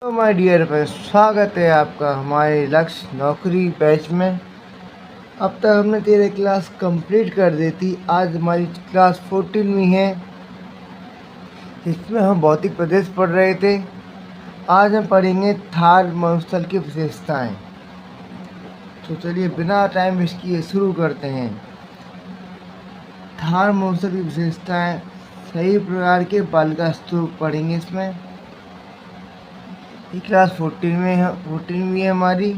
तो my dear friends, स्वागत है आपका हमारे लक्ष्य नौकरी बैच में। अब तक हमने 13 क्लास कंप्लीट कर दी थी। आज हमारी क्लास 14वीं है। इसमें हम भौतिक प्रदेश पढ़ रहे थे। आज हम पढ़ेंगे थार मरुस्थल की विशेषताएं। तो चलिए बिना टाइम वेस्ट किए शुरू करते हैं। थार मरुस्थल की विशेषताएं, सही प्रकार के बालिका स्तूप पढ़ेंगे इसमें। ये क्लास 14वीं है हमारी।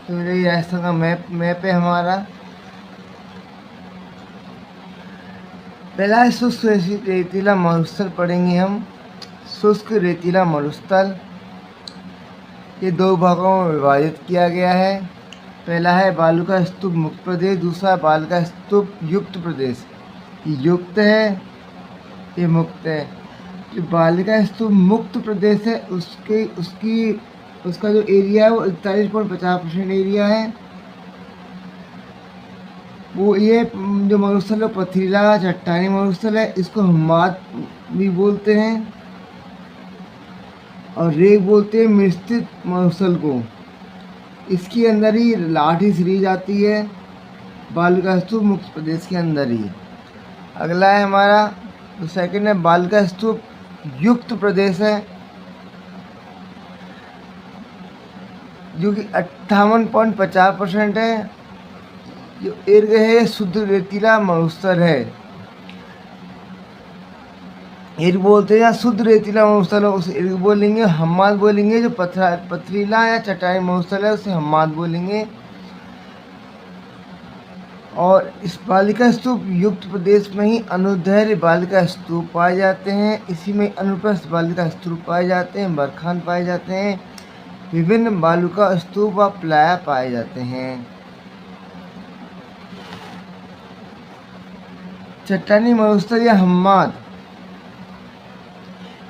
तो ये राजस्थान का मैप है हमारा। पहला है शुष्क रेतीला मरुस्थल पढ़ेंगे हम। शुष्क रेतीला मरुस्थल ये दो भागों में विभाजित किया गया है। पहला है बालुका स्तूप मुक्त प्रदेश, दूसरा बालुका स्तूप युक्त प्रदेश। ये युक्त है, ये मुक्त है। जो बालिका स्तूप मुक्त प्रदेश है उसका जो एरिया है वो 41.50% एरिया है। वो ये जो मरुस्थल है पथरीला चट्टानी मरुस्थल है। इसको हम्माद भी बोलते हैं और रेग बोलते हैं मिश्रित मरुस्थल को। इसके अंदर ही लाठी सीरीज आती है, बालिका स्तूप मुक्त प्रदेश के अंदर ही। अगला है हमारा तो सेकंड है बालिका स्तूप युक्त प्रदेश है, जो कि 58.50% है। जो एरिया है शुद्ध रेतीला मरुस्थल है। एरिया बोलते हैं या शुद्ध रेतीला मरुस्थल है उसे एरिया बोलेंगे। हम्माद बोलेंगे जो पथरीला या चट्टानी मरुस्थल है उसे हम्माद बोलेंगे। और इस बालिका स्तूप युक्त प्रदेश में ही अनुदैर्घ्य बालिका स्तूप पाए जाते हैं। इसी में अनुप्रस्थ बालिका स्तूप पाए जाते हैं, बरखान पाए जाते हैं, विभिन्न बालिका स्तूप व प्लाया पाए जाते हैं। चट्टानी मरुस्थल या हम्माद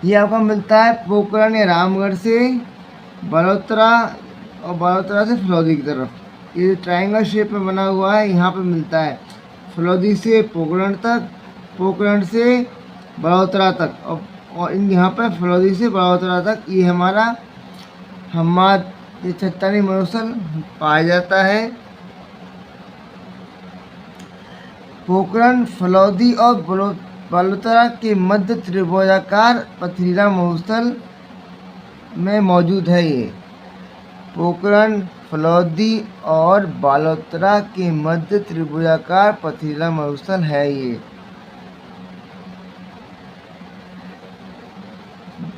ये आपको मिलता है पोखरण या रामगढ़ से बड़ोतरा और बड़ोतरा से फलौदी की तरफ। ये ट्रायंगल शेप में बना हुआ है, यहाँ पे मिलता है। फलौदी से पोखरण तक, पोखरण से बड़ोतरा तक और यहाँ पे फलौदी से बड़ोतरा तक ये हमारा हम्माद ये चट्टानी मरुस्थल पाया जाता है। पोखरण, फलौदी और बड़ोतरा के मध्य त्रिभुजाकार पथरीला मरुस्थल में मौजूद है। ये पोखरण, फलौदी और बालोतरा के मध्य त्रिभुजाकार पथरीला मरुस्थल है। ये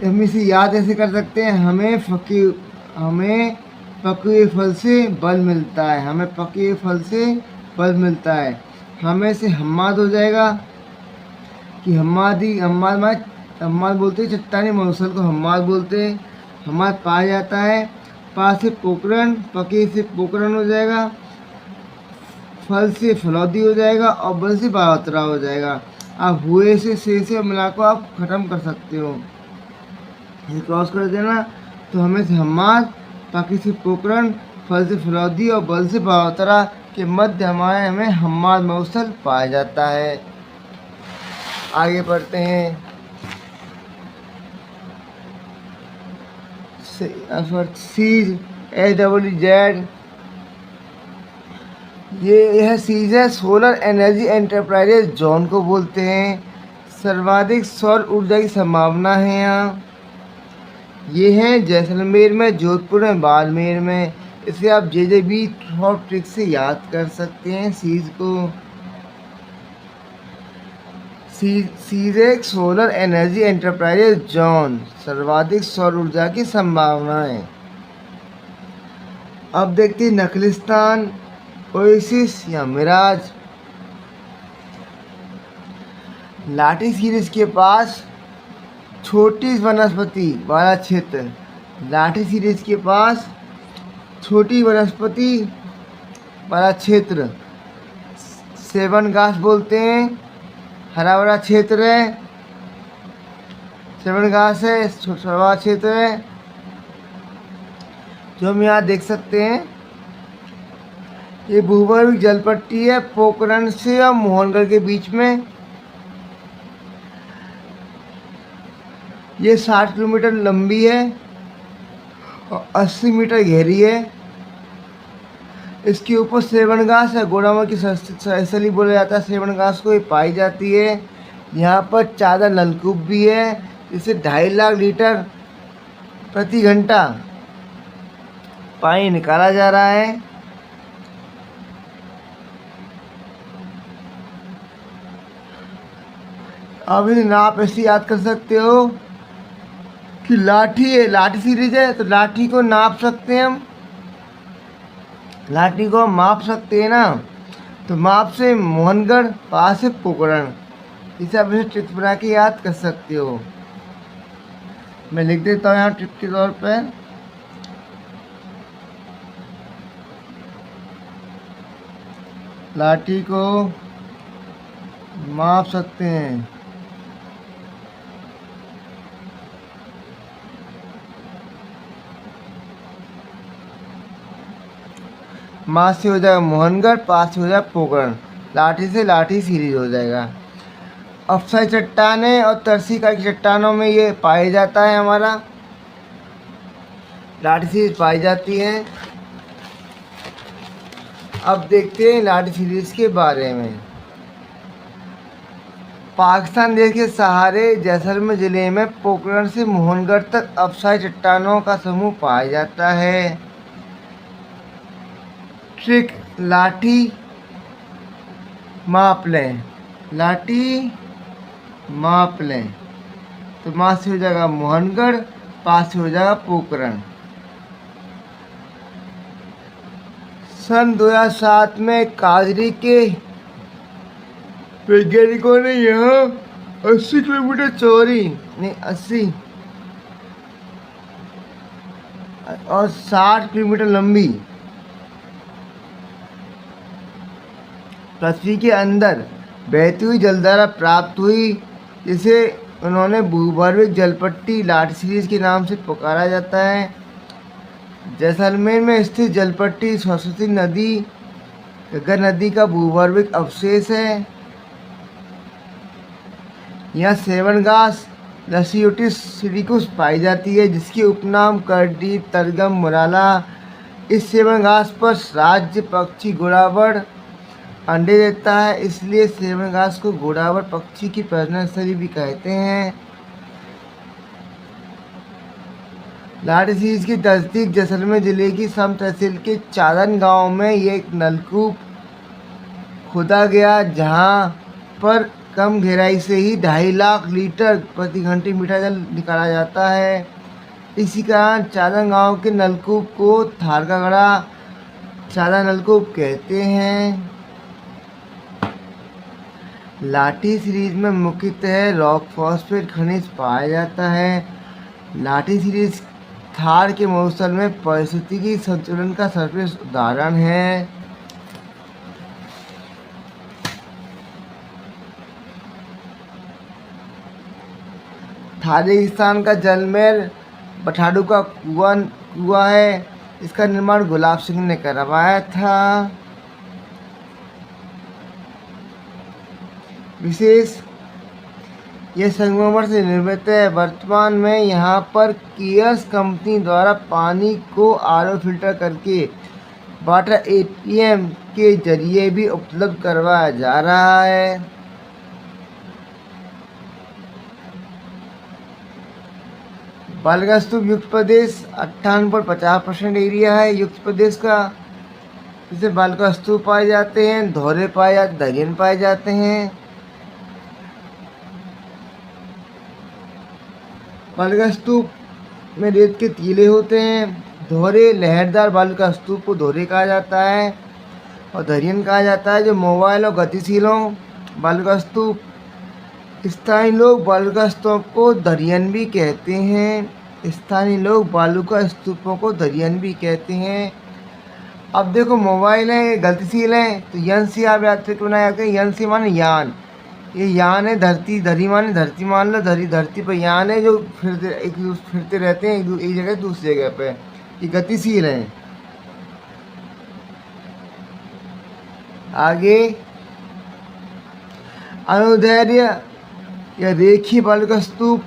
हम इसे याद ऐसे कर सकते हैं। हमें पके फल से बल मिलता है, हमें पके फल से बल मिलता है। हमें से हम्माद हो जाएगा कि हम्माद बोलते हैं चट्टानी मरुस्थल को हम्माद बोलते हैं। हम्माद पाया जाता है। पा से पोखरण, पके से पोखरण हो जाएगा, फल से फलौदी हो जाएगा और बल से बड़ोतरा हो जाएगा। आप हुए से मिला को आप ख़त्म कर सकते हो। ये क्रॉस कर देना तो हमें से हम्माद, पके से पोखरण, फल से फलौदी और बल से बड़ोतरा के मध्य हमें हम्माद मरुस्थल पाया जाता है। आगे बढ़ते हैं। सीज SEZ यह सीज है सोलर एनर्जी एंटरप्राइजेज जोन को बोलते हैं। सर्वाधिक सौर ऊर्जा की संभावना है यहाँ। ये है जैसलमेर में, जोधपुर में, बाड़मेर में। इसे आप JJB थॉट ट्रिक से याद कर सकते हैं सीज को। सीज एक सोलर एनर्जी एंटरप्राइजेज जोन, सर्वाधिक सौर ऊर्जा की संभावनाएं। अब देखते हैं नखलिस्तान, ओएसिस या मिराज। लाठी सीरीज के पास छोटी वनस्पति वाला क्षेत्र, लाठी सीरीज के पास छोटी वनस्पति वाला क्षेत्र सेवन घास बोलते हैं। हरा भरा क्षेत्र है, सेवन घास है, छोटा क्षेत्र है जो हम यहाँ देख सकते हैं। ये भूगर्भ जल पट्टी है पोखरण से और मोहनगढ़ के बीच में। ये 60 किलोमीटर लंबी है। और 80 मीटर गहरी है। इसके ऊपर सेवन घास है, गोडामा की सली बोला जाता है सेवन घास को, ये पाई जाती है। यहाँ पर 14 नलकूप भी है, जिससे 2.5 लाख लीटर प्रति घंटा पानी निकाला जा रहा है। अब इस नाप ऐसे याद कर सकते हो कि लाठी है, लाठी सीरीज है, तो लाठी को नाप सकते हैं हम, लाठी को हम माप सकते हैं ना। तो माप से मोहनगढ़, पास से पोखरण, इसे आप इसे ट्रिक्स बना के याद कर सकते हो। मैं लिख देता हूँ यहाँ ट्रिक के तौर पर। लाठी को माप सकते हैं। माँ से हो जाएगा मोहनगढ़, पास से हो जाएगा पोखरण, लाठी से लाठी सीरीज हो जाएगा। अफसाई चट्टानें और तरसीका की चट्टानों में ये पाया जाता है, हमारा लाठी सीरीज पाई जाती है। अब देखते हैं लाठी सीरीज के बारे में। पाकिस्तान देश के सहारे जैसलमेर जिले में पोखरण से मोहनगढ़ तक अफसाई चट्टानों का समूह पाया जाता है। ट्रिक, लाठी माप लें, लाठी माप लें, तो माँ से हो जाएगा मोहनगढ़, पास से हो जाएगा पोखरण। सन 2007 में काजरी के वैज्ञानिकों ने यहाँ 80 किलोमीटर चौड़ी, नहीं 80 और 60 किलोमीटर लंबी पृथ्वी के अंदर बहती हुई जलधारा प्राप्त हुई, जिसे उन्होंने भूगर्भिक जलपट्टी लाठी सीरीज के नाम से पुकारा जाता है। जैसलमेर में स्थित जलपट्टी सरस्वती नदी, घग्गर नदी का भूगर्भिक अवशेष है। यहाँ सेवन घास लसियोटिस सिडिकुस पाई जाती है, जिसकी उपनाम करडीप, तरगम, मुराला। इस सेवन घास पर राज्य पक्षी घोड़ावड़ अंडे देता है, इसलिए सेवन घास को घोड़ावड़ पक्षी की प्रजनन स्थली भी कहते हैं। लाठी सीरीज की नज़दीक जैसलमेर जिले की सम तहसील के चादन गांव में ये एक नलकूप खोदा गया, जहां पर कम गहराई से ही 2.5 लाख लीटर प्रति घंटे मीठा जल निकाला जाता है। इसी कारण चादन गांव के नलकूप को थारकागड़ा चादा नलकूप कहते हैं। लाठी सीरीज में मुख्यतः रॉक फॉस्फेट खनिज पाया जाता है। लाठी सीरीज थार के मरुस्थल में पारिस्थितिकी संतुलन का सर्वश्रेष्ठ उदाहरण है। थारिस्तान का जलमहल बठाडू का कुआं है, इसका निर्माण गुलाब सिंह ने करवाया था। विशेष यह संगमरमर से निर्मित है। वर्तमान में यहाँ पर कियर्स कंपनी द्वारा पानी को आरओ फिल्टर करके वाटर एटीएम के जरिए भी उपलब्ध करवाया जा रहा है। बालिका स्तूप युक्त प्रदेश 58.50% एरिया है युक्त प्रदेश का, जिसे बालिका स्तूप पाए जाते हैं, धौरे पाए जाते, दरियन पाए जाते हैं। बालिका स्तूप में रेत के टीले होते हैं। धोरे लहरदार बालिका स्तूप को धोरे कहा जाता है, और दरियन कहा जाता है जो मोबाइल और गतिशील हो। बालिका स्तूप स्थानीय लोग बालिका स्तूप को दरियन भी कहते हैं। स्थानीय लोग बालिका स्तूपों को दरियन भी कहते हैं। अब देखो मोबाइल है, गतिशील है, तो यन से आप याद बनाया जाते हैं। यन से माने यान, ये यान है। धरती, धरी माने धरती मान लो, धरती पर यान है जो फिरते रहते हैं एक जगह दूसरी जगह पे, ये गतिशील है। आगे अनुदैर्ध्य या रेखीय बालिका स्तूप,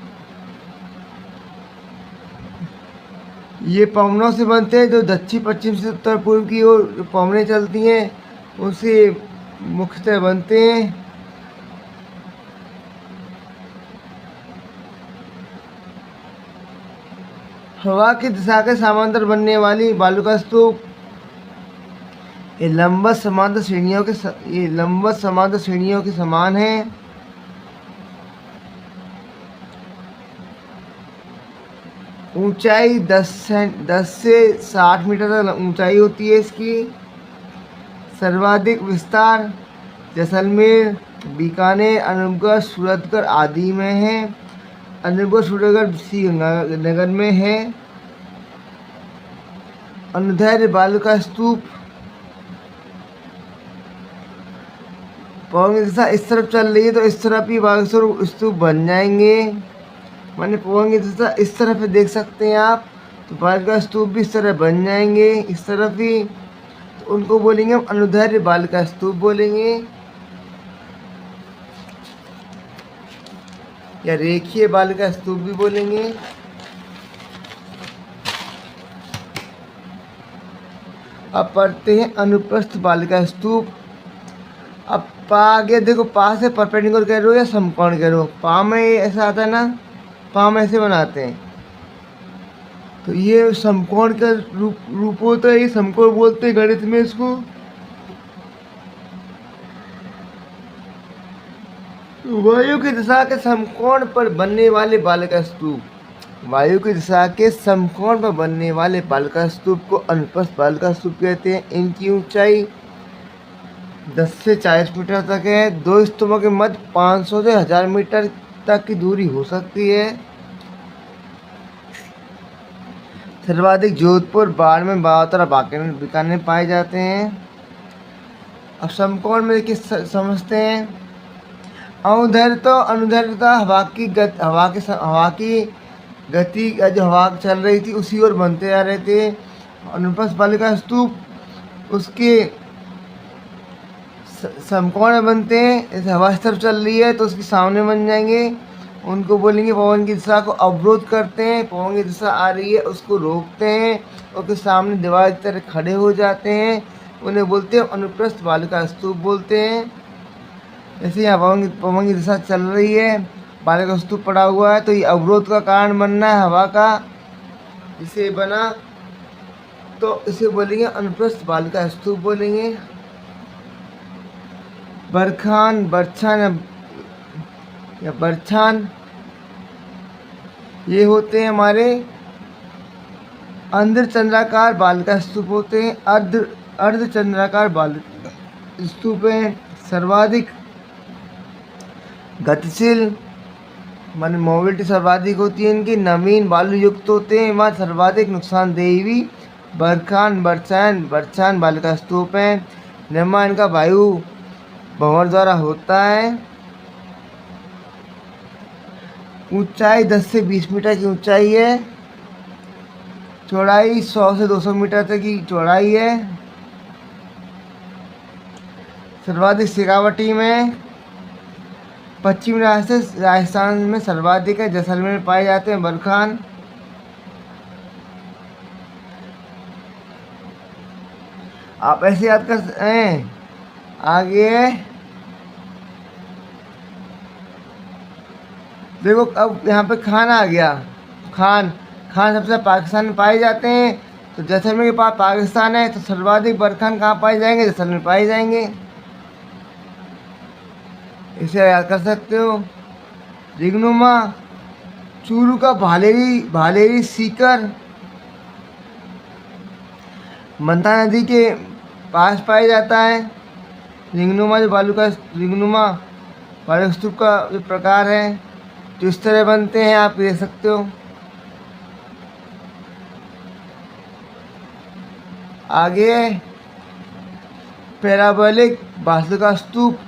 ये पवनों से बनते हैं जो दक्षिण पश्चिम से उत्तर पूर्व की ओर जो पवनें चलती हैं उनसे मुख्यतः बनते हैं। हवा की दिशा के समांतर बनने वाली बालू का स्तूप ये लंबवत समांतर श्रेणियों के समान है। ऊंचाई 10 से 60 मीटर तक ऊंचाई होती है इसकी। सर्वाधिक विस्तार जैसलमेर, बीकानेर, अनूपगढ़, सूरतगढ़ आदि में है। अनूपगढ़ सूरतगढ़ श्रीगंगानगर में है। अनुदैर्ध्य बालू का स्तूप पवन की दिशा इस तरफ चल रही है तो इस तरफ ही बागेश्वर स्तूप बन जाएंगे। माने पवन की दिशा इस तरफ देख सकते हैं आप, तो बालू का स्तूप भी इस तरह बन जाएंगे इस तरफ ही, तो उनको बोलेंगे हम अनुदैर्ध्य बालू का स्तूप बोलेंगे या रेखीय बालू का स्तूप भी बोलेंगे। अब पढ़ते हैं अनुप्रस्थ बालू का स्तूप। अब पा आगे देखो, पा से परपेंडिकुलर कह रहे हो या समकोण कह रहे हो। पा में ऐसा आता है ना, पा में ऐसे बनाते हैं तो ये समकोण का रूप होता है, ये समकोण बोलते हैं गणित में इसको। वायु की दिशा के समकोण पर बनने वाले बालू का स्तूप, वायु की दिशा के समकोण पर बनने वाले बालू का स्तूप को अनुप्रस्थ बालू का स्तूप कहते हैं। इनकी ऊंचाई 10 से 40 मीटर तक है। दो स्तूपों के मध्य 500 से 1000 मीटर तक की दूरी हो सकती है। सर्वाधिक जोधपुर, बाड़मेर, बावतरा, बीकानेर पाए जाते हैं। अब समकोण में देखिए समझते हैं। अनुदैर्घ्यता हवा की गति जो हवा चल रही थी उसी ओर बनते आ रहे थे। अनुप्रस्थ बालू का स्तूप उसके समकोण में बनते हैं। जैसे हवा इस तरफ चल रही है तो उसके सामने बन जाएंगे, उनको बोलेंगे पवन की दिशा को अवरोध करते हैं। पवन की दिशा आ रही है उसको रोकते हैं, उसके सामने दीवार की तरह खड़े हो जाते हैं, उन्हें बोलते हैं अनुप्रस्थ बालू का स्तूप बोलते हैं। जैसे यहाँ पवन की दिशा चल रही है, बालू का स्तूप पड़ा हुआ है तो ये अवरोध का कारण बनना है हवा का, इसे बना तो इसे बोलेंगे अनुप्रस्थ बालू का स्तूप बोलेंगे। बरखान, बरछान या बरछान ये होते हैं हमारे अर्धचंद्राकार बालू का स्तूप होते हैं। अर्धचंद्राकार बालू स्तूप हैं। सर्वाधिक गतिशील मान मोबिलिटी सर्वाधिक होती है इनकी। नवीन बालू युक्त होते हैं। वहाँ सर्वाधिक नुकसानदेही भी बरछान बालू का स्तूप है। निर्माण इनका वायु भंवर द्वारा होता है। ऊंचाई 10 से 20 मीटर की ऊंचाई है। चौड़ाई 100 से 200 मीटर तक की चौड़ाई है। सर्वाधिक शेखावटी में पश्चिमी राजस्थान में सर्वाधिक है। जैसलमेर में पाए जाते हैं बरखान। आप ऐसे याद कर सकते हैं। आगे देखो, अब यहाँ पे खान आ गया। खान सबसे पाकिस्तान में पाए जाते हैं, तो जैसलमेर के पास पाकिस्तान है तो सर्वाधिक बरखान कहाँ पाए जाएंगे? जैसलमेर में पाए जाएंगे। इसे याद कर सकते हो। रिंगनुमा चूरू का भालेरी सीकर मंथा नदी के पास पाया जाता है। रिंगनुमा बालू स्तूप का जो प्रकार है जो इस तरह बनते हैं, आप देख सकते हो। आगे पैराबोलिक बालू का स्तूप,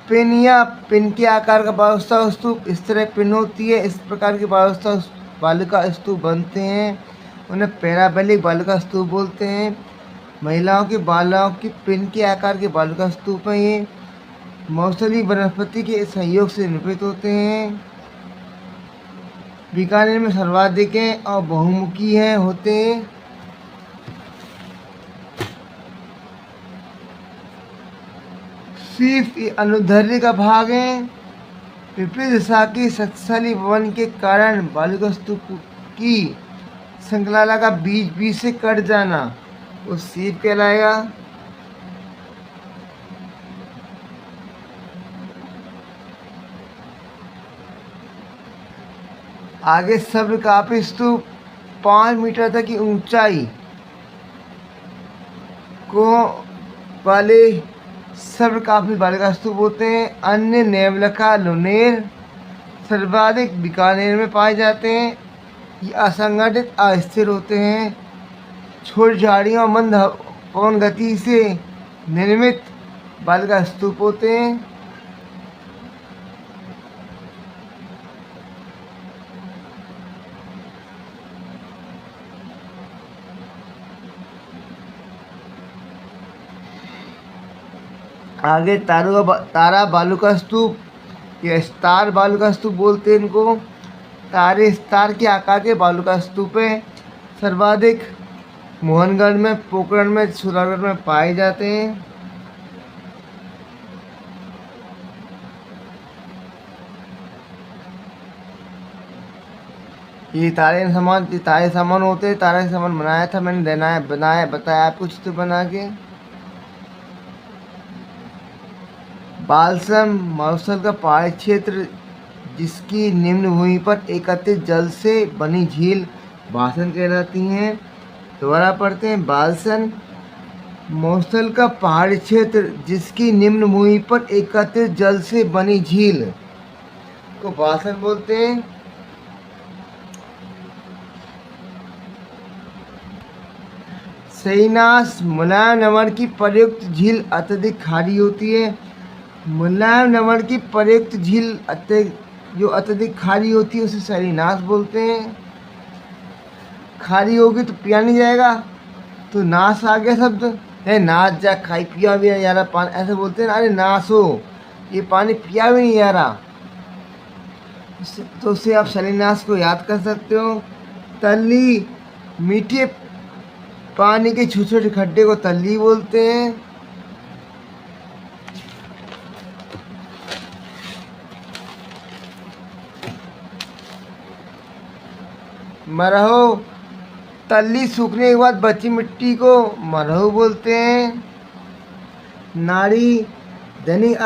पिन के आकार का बालू स्तूप, इस तरह पिन होती है, इस प्रकार के बालू का स्तूप बनते हैं, उन्हें पैराबोलिक बालू का स्तूप बोलते हैं। महिलाओं के बालों की पिन के आकार के बालू का स्तूप है। ये मौसमी वनस्पति के सहयोग से निर्मित होते हैं। बीकानेर में सर्वाधिक हैं और बहुमुखी हैं होते हैं। सिर्फ ये अनुदैर्ध्य का भाग है। विपरीत दिशा की शक्तिशाली पवन के कारण बालू स्तूप की संकलाला का बीच बीच से कट जाना वो सीप कहलाएगा। आगे सब्रकाफी स्तूप 5 मीटर तक की ऊंचाई को वाले सब्रकाफी बालिका स्तूप होते हैं। अन्य नेवलखा लुनेर सर्वाधिक बीकानेर में पाए जाते हैं। ये असंगठित अस्थिर होते हैं। छोटी झाड़ियों और मंद पवन गति से निर्मित बालिका स्तूप होते हैं। आगे तारा बालू का स्तूप या स्टार बालू का स्तूप बोलते हैं इनको। तारे स्टार के आकार के बालू का स्तूप है। सर्वाधिक मोहनगढ़ में, पोखरण में, सुरागढ़ में पाए जाते हैं। ये तारे समान होते हैं। तारे समान बनाया था मैंने, बताया आपको चित्र बना के। बालसम मरुस्थल का पहाड़ी क्षेत्र जिसकी निम्न भूमि पर एकत्रित जल से बनी झील बासन कहलाती हैं। दोबारा पढ़ते हैं। बालसन मरुस्थल का पहाड़ी क्षेत्र जिसकी निम्न भूमि पर एकत्रित जल से बनी झील को बासन बोलते हैं। सईनास मुलायम नमन की प्रयुक्त झील अत्यधिक खारी होती है। मुलायम नमन की प्रयुक्त झील जो अत्यधिक खारी होती है उसे सरीनाश बोलते हैं। खारी होगी तो पिया नहीं जाएगा, तो नाश आ गया शब्द है। नाश जा, खाई पिया भी नहीं जा रहा पानी, ऐसे बोलते हैं ना। अरे नाश हो, ये पानी पिया भी नहीं जा रहा, तो उससे आप सरीनाश को याद कर सकते हो। तल्ली मीठे पानी के छोटे छोटे खड्डे को तल्ली बोलते हैं। मरहो तल्ली सूखने के बाद बची मिट्टी को मरहो बोलते हैं। नाड़ी दैनिक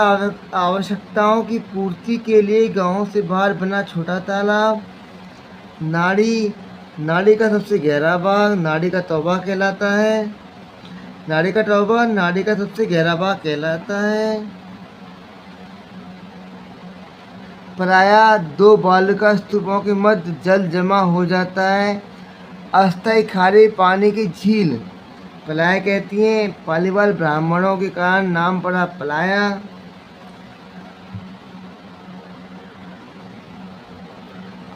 आवश्यकताओं की पूर्ति के लिए गांव से बाहर बना छोटा तालाब। नाड़ी का सबसे गहरा भाग नाड़ी का तौबा कहलाता है। नाड़ी का तौबा नाड़ी का सबसे गहरा भाग कहलाता है। प्रायः 2 बालुका स्तूपों के मध्य जल जमा हो जाता है। अस्थायी खारे पानी की झील पलाया कहती हैं। पालीवाल ब्राह्मणों के कारण नाम पड़ा पलाया।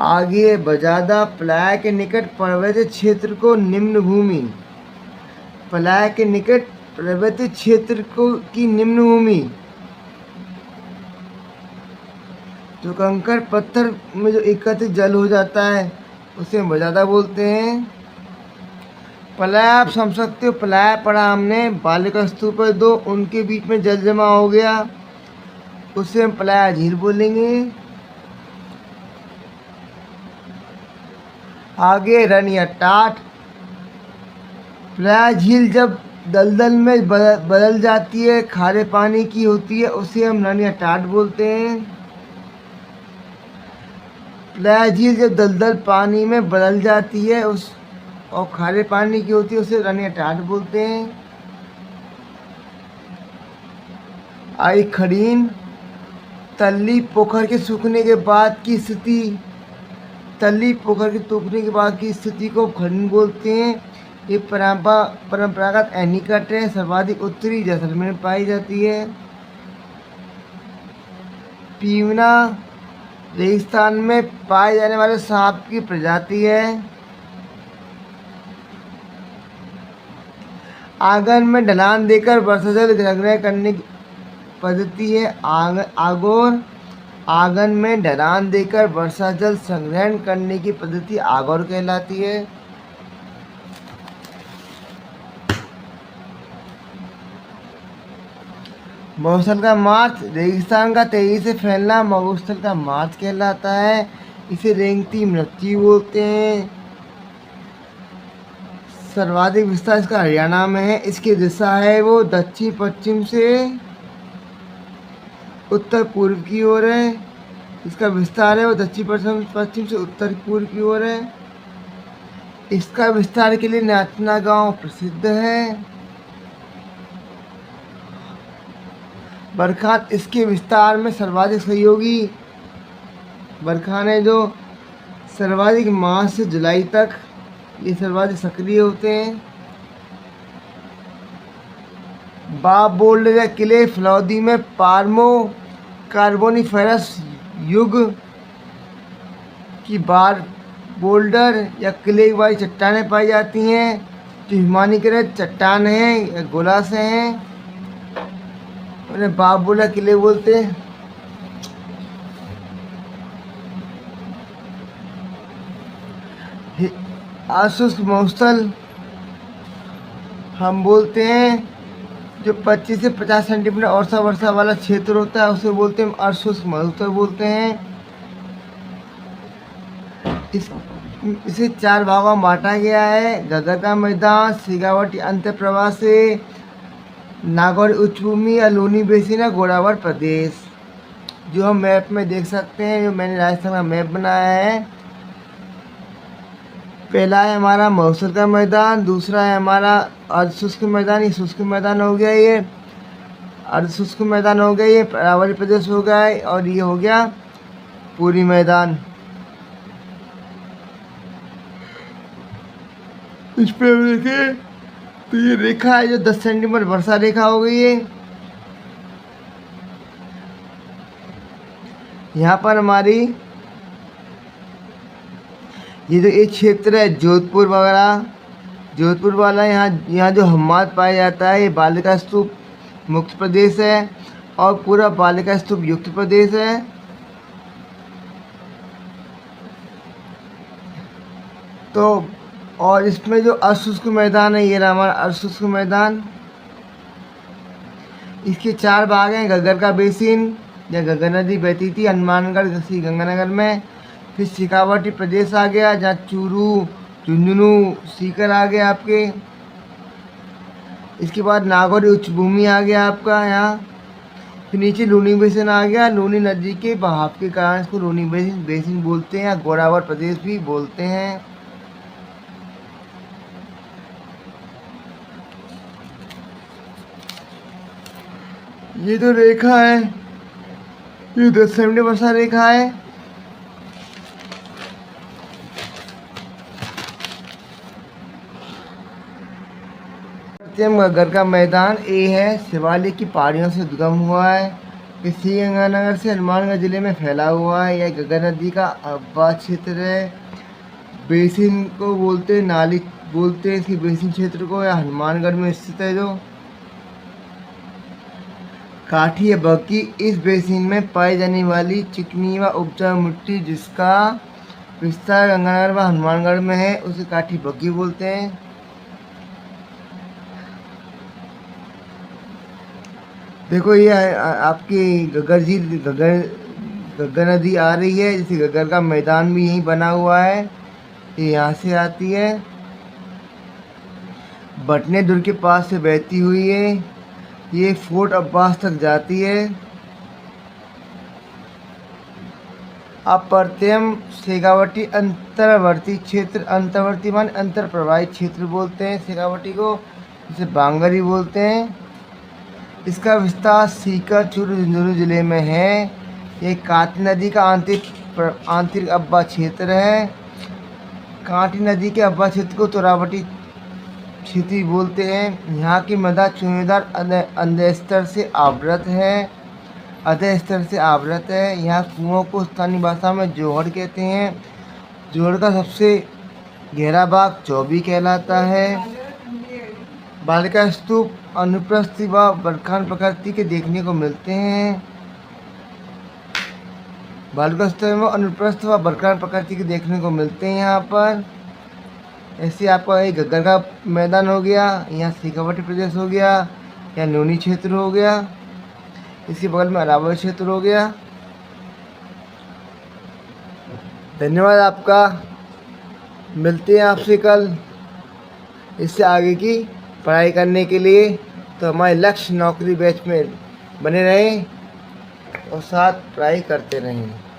आगे बजादा पलाया के निकट पर्वतीय क्षेत्र को निम्न भूमि। पलाया के निकट पर्वतीय क्षेत्र को की निम्न भूमि जो कंकड़ पत्थर में जो एकत्रित जल हो जाता है उसे बजादा बोलते हैं। पलाया आप समझ सकते हो, पलाया पढ़ा हमने, बालिका स्तूप पर 2 उनके बीच में जल जमा हो गया, उसे हम पलाया झील बोलेंगे। आगे रन या टाट। पलाया झील जब दलदल में बदल जाती है, खारे पानी की होती है, उसे हम रन या टाट बोलते हैं। पलाया झील जब दलदल पानी में बदल जाती है और खारे पानी की होती है, उसे रन या टाट बोलते हैं। आई खड़ीन तल्ली पोखर के सूखने के बाद की स्थिति। तल्ली पोखर के सूखने के बाद की स्थिति को खड़ीन बोलते हैं। ये परंपरागत एनीकट है, सर्वाधिक उत्तरी जैसलमेर में पाई जाती है। पीवना रेगिस्तान में पाए जाने वाले सांप की प्रजाति है। आंगन में ढलान देकर वर्षा जल संग्रह करने की पद्धति है आगोर। आंगन में ढलान देकर वर्षा जल संग्रहण करने की पद्धति आगौर कहलाती है। मरुस्थल का मार्च, रेगिस्तान का तेजी से फैलना मरुस्थल का मार्च कहलाता है। इसे रेंगती मृत्यु बोलते हैं। सर्वाधिक विस्तार इसका हरियाणा में है। इसकी दिशा है वो दक्षिण पश्चिम से उत्तर पूर्व की ओर है। इसका विस्तार है वो दक्षिण पश्चिम से उत्तर पूर्व की ओर है। इसका विस्तार के लिए नाचना गांव प्रसिद्ध है। बरखान इसके विस्तार में सर्वाधिक सहयोगी। बरखान है जो सर्वाधिक मार्च से जुलाई तक ये सर्वाधिक सक्रिय होते हैं। बाब बोल्डर या किले फलौदी में पार्मो कार्बोनिफेरस युग की बार बोल्डर या किले वाली चट्टानें पाई जाती हैं जो हिमानीकृत चट्टान हैं या गोला से हैं। उन्हें बाब बोल्डर किले बोलते हैं। अशुष्क मरुस्थल हम बोलते हैं जो 25 से 50 सेंटीमीटर औसत वर्षा वाला क्षेत्र होता है उसे बोलते हैं अशुष्क मरुस्थल बोलते हैं। इसे 4 भागों में बांटा गया है। घग्गर का मैदान, शेखावाटी अंतःप्रवाह से नागौर उच्चभूमि या लूनी बेसिन या गोदावरी प्रदेश, जो हम मैप में देख सकते हैं। जो मैंने राजस्थान का मैप बनाया है। पहला है हमारा मरुस्थल का मैदान, दूसरा है हमारा अर्धशुष्क मैदान। ये शुष्क मैदान हो गया, ये अर्धशुष्क मैदान हो गया, ये अरावली प्रदेश हो गया है, और ये हो गया पूरी मैदान। इस पे देखिए तो ये रेखा है जो 10 सेंटीमीटर वर्षा रेखा हो गई है। यहाँ पर हमारी ये जो एक क्षेत्र है जोधपुर वगैरह, जोधपुर वाला यहाँ जो हिमवाद पाया जाता है, ये बालिका स्तूप मुक्त प्रदेश है और पूरा बालिका स्तूप युक्त प्रदेश है। तो और इसमें जो अशुष्क मैदान है, ये रहा हमारा अशुष्क मैदान। इसके 4 भाग हैं। घग्गर का बेसिन या घग्गर नदी बहती थी हनुमानगढ़ श्री गंगानगर में। फिर शेखावाटी प्रदेश आ गया जहाँ चूरू, झुंझुनू, सीकर आ गया आपके। इसके बाद नागौर उच्चभूमि आ गया आपका यहाँ। फिर नीचे लूनी बेसिन आ गया। लूनी नदी के बहाव के कारण इसको लूनी बेसिन बोलते हैं या गोदावरी प्रदेश भी बोलते हैं। ये जो रेखा है ये 10 सेंटीमीटर वर्षा रेखा है। घग्गर का मैदान ए है, शिवालिक की पहाड़ियों से उद्गम हुआ है। श्री गंगानगर से हनुमानगढ़ जिले में फैला हुआ है। यह घग्गर नदी का अब्बा क्षेत्र है। बेसिन को बोलते हैं, नाली बोलते हैं इसकी बेसिन क्षेत्र को, या हनुमानगढ़ में स्थित है। जो काठी या बग्गी इस बेसिन में पाई जाने वाली चिकनी व उपजाऊ मिट्टी जिसका विस्तार गंगानगर व हनुमानगढ़ में है उसे काठी बग्गी बोलते हैं। देखो ये आपकी घग्गर झील, घग्गर नदी आ रही है। जैसे घग्गर का मैदान भी यहीं बना हुआ है, ये यहाँ से आती है, बटने दुर्ग के पास से बहती हुई है, ये फोर्ट अब्बास तक जाती है। अप्रत्यम शेखावाटी अंतर्वर्ती क्षेत्र, अंतर्वर्ती मान अंतर प्रवाही क्षेत्र बोलते हैं शेखावाटी को, जिसे बांगरी बोलते हैं। इसका विस्तार सीकर, चूरू, झुंझुनू जिले में है। ये कांटी नदी का आंतरिक अब्बा क्षेत्र है। कांटी नदी के अब्बा क्षेत्र को तोरावटी क्षेत्र बोलते हैं। यहाँ की मृदा चूनेदार अधः स्तर से आवृत है, यहाँ कुओं को स्थानीय भाषा में जोहड़ कहते हैं। जोहड़ का सबसे गहरा भाग चौबी कहलाता है। बालिका स्तूप अनुप्रस्थ व बरखान प्रकृति के देखने को मिलते हैं। बालुकास्तों में अनुप्रस्थ व बरकरार प्रकृति के देखने को मिलते हैं यहाँ पर। ऐसे आपका एक गग्गर का मैदान हो गया, यहाँ सीकावर्ती प्रदेश हो गया, यहाँ नूनी क्षेत्र हो गया, इसके बगल में अरावली क्षेत्र हो गया। धन्यवाद आपका, मिलते हैं आपसे कल इससे आगे की पढ़ाई करने के लिए। तो हमारे लक्ष्य नौकरी बैच में बने रहें और साथ पढ़ाई करते रहें।